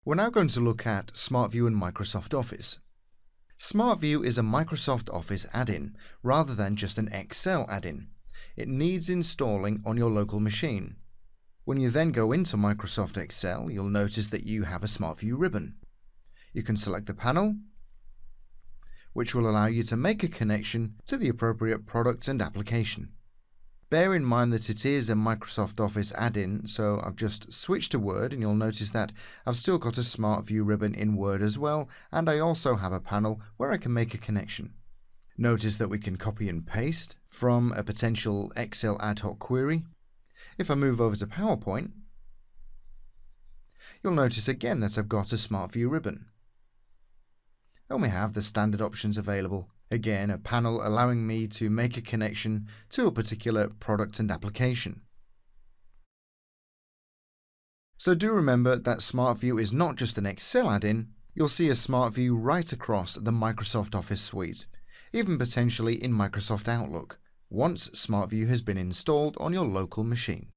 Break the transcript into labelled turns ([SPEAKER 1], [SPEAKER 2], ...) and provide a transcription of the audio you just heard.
[SPEAKER 1] We're now going to look at SmartView in Microsoft Office. SmartView is a Microsoft Office add-in rather than just an Excel add-in. It needs installing on your local machine. When you then go into Microsoft Excel, you'll notice that you have a SmartView ribbon. You can select the panel, which will allow you to make a connection to the appropriate product and application. Bear in mind that it is a Microsoft Office add-in, so I've just switched to Word, and you'll notice that I've still got a SmartView ribbon in Word as well, and I also have a panel where I can make a connection. Notice that we can copy and paste from a potential Excel ad hoc query. If I move over to PowerPoint, you'll notice again that I've got a SmartView ribbon. And we have the standard options available. Again, a panel allowing me to make a connection to a particular product and application. So do remember that SmartView is not just an Excel add-in. You'll see a SmartView right across the Microsoft Office suite, even potentially in Microsoft Outlook, once SmartView has been installed on your local machine.